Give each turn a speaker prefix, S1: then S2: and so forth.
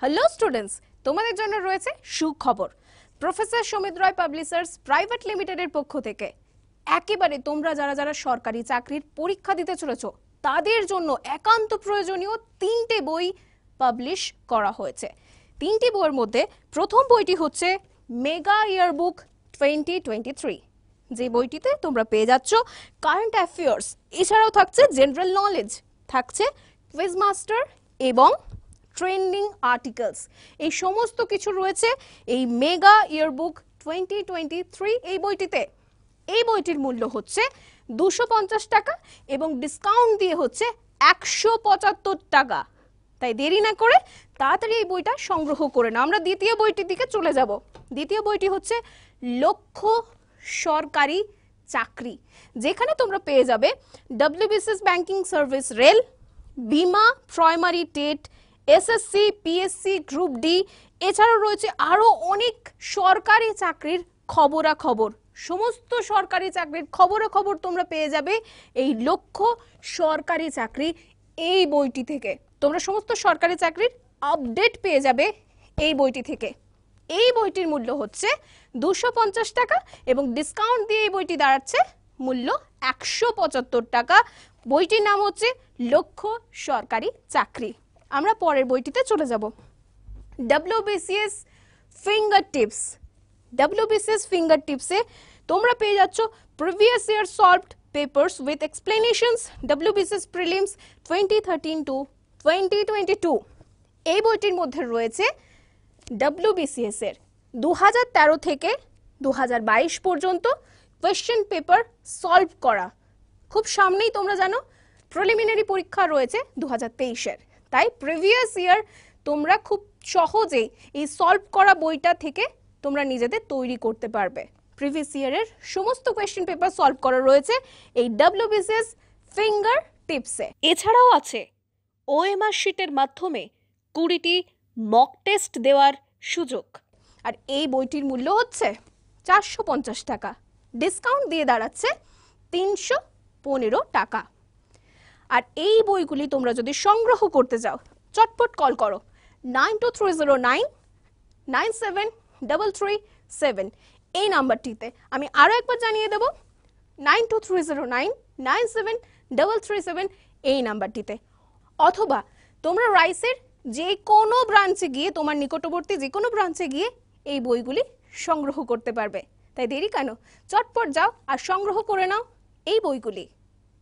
S1: Hello students, তোমাদের জন্য রয়েছে সুখবর। প্রফেসর সমিত রায় পাবলিশার্স প্রাইভেট লিমিটেডের পক্ষ থেকে একেবারে তোমরা যারা যারা সরকারি চাকরির পরীক্ষা দিতে চলেছো তাদের জন্য একান্ত প্রয়োজনীয় 3টে বই পাবলিশ করা হয়েছে। 3টি বইয়ের মধ্যে প্রথম বইটি হচ্ছে মেগা ইয়ারবুক 2023, যে বইটিতে তোমরা পেয়ে যাচ্ছ কারেন্ট অ্যাফেয়ার্স, এছাড়াও থাকছে জেনারেল নলেজ, থাকছে কুইজ মাস্টার এবং ট্রেন্ডিং আর্টিকেলস। এই সমস্ত কিছু রয়েছে এই মেগা ইয়ারবুক 2023 এই বইটিতে। এই বইটির মূল্য হচ্ছে 250 টাকা এবং ডিসকাউন্ট দিয়ে হচ্ছে 175 টাকা। তাই দেরি না করে তাড়াতাড়ি এই বইটা সংগ্রহ করে নাও। আমরা দ্বিতীয় বইটির দিকে চলে যাব। দ্বিতীয় বইটি হচ্ছে লক্ষ্য সরকারি চাকরি, যেখানে তোমরা পেয়ে যাবে WBCS ব্যাংকিং সার্ভিস রেল, বিমা, primary TET, SSC, PSC, group D, এছাড়াও রয়েছে আরও অনেক সরকারি চাকরির খবরাখবর। সমস্ত সরকারি চাকরির খবরাখবর তোমরা পেয়ে যাবে এই লক্ষ্য সরকারি চাকরি এই বইটি থেকে। তোমরা সমস্ত সরকারি চাকরির আপডেট পেয়ে যাবে এই বইটি থেকে। এই বইটির মূল্য হচ্ছে 250 টাকা এবং ডিসকাউন্ট দিয়ে এই বইটি দাঁড়াচ্ছে মূল্য 175 টাকা। বইটির নাম হচ্ছে লক্ষ্য সরকারি চাকরি। আমরা পরের বইটিতে চলে যাব। WBCS finger tips. WBCS finger টিপসে তোমরা পেয়ে যাচ্ছ previous year solved papers with explanations WBCS prelims 2013 to 2022। এই বইটির মধ্যে রয়েছে WBCS এর 2013 থেকে 2022 পর্যন্ত কোয়েশ্চেন পেপার সলভ করা। খুব সামনেই তোমরা জানো প্রিলিমিনারি পরীক্ষা রয়েছে 2023-এর, তাই প্রিভিয়াস ইয়ার তোমরা খুব সহজেই এই সলভ করা বইটা থেকে তোমরা নিজেদের তৈরি করতে পারবে। প্রিভিয়াস ইয়ারের সমস্ত কোয়েশ্চেন পেপার সলভ করা রয়েছে এই WBCS ফিঙ্গার টিপসে।
S2: এছাড়াও আছে OMR শিটের মাধ্যমে 20টি মক টেস্ট দেওয়ার সুযোগ।
S1: আর এই বইটির মূল্য হচ্ছে 450 টাকা, ডিসকাউন্ট দিয়ে দাঁড়াচ্ছে 315 টাকা। আর এই বইগুলি তোমরা যদি সংগ্রহ করতে চাও চটপট কল করো 9230997337 এই নাম্বারটিতে। আমি আরও একবার জানিয়ে দেব 9230997337 এই নাম্বারটিতে। অথবা তোমরা রাইসের যে কোনো ব্রাঞ্চে গিয়ে, তোমার নিকটবর্তী যে কোনো ব্রাঞ্চে গিয়ে এই বইগুলি সংগ্রহ করতে পারবে। তাই দেরি কেন, চটপট যাও আর সংগ্রহ করে নাও এই বইগুলি।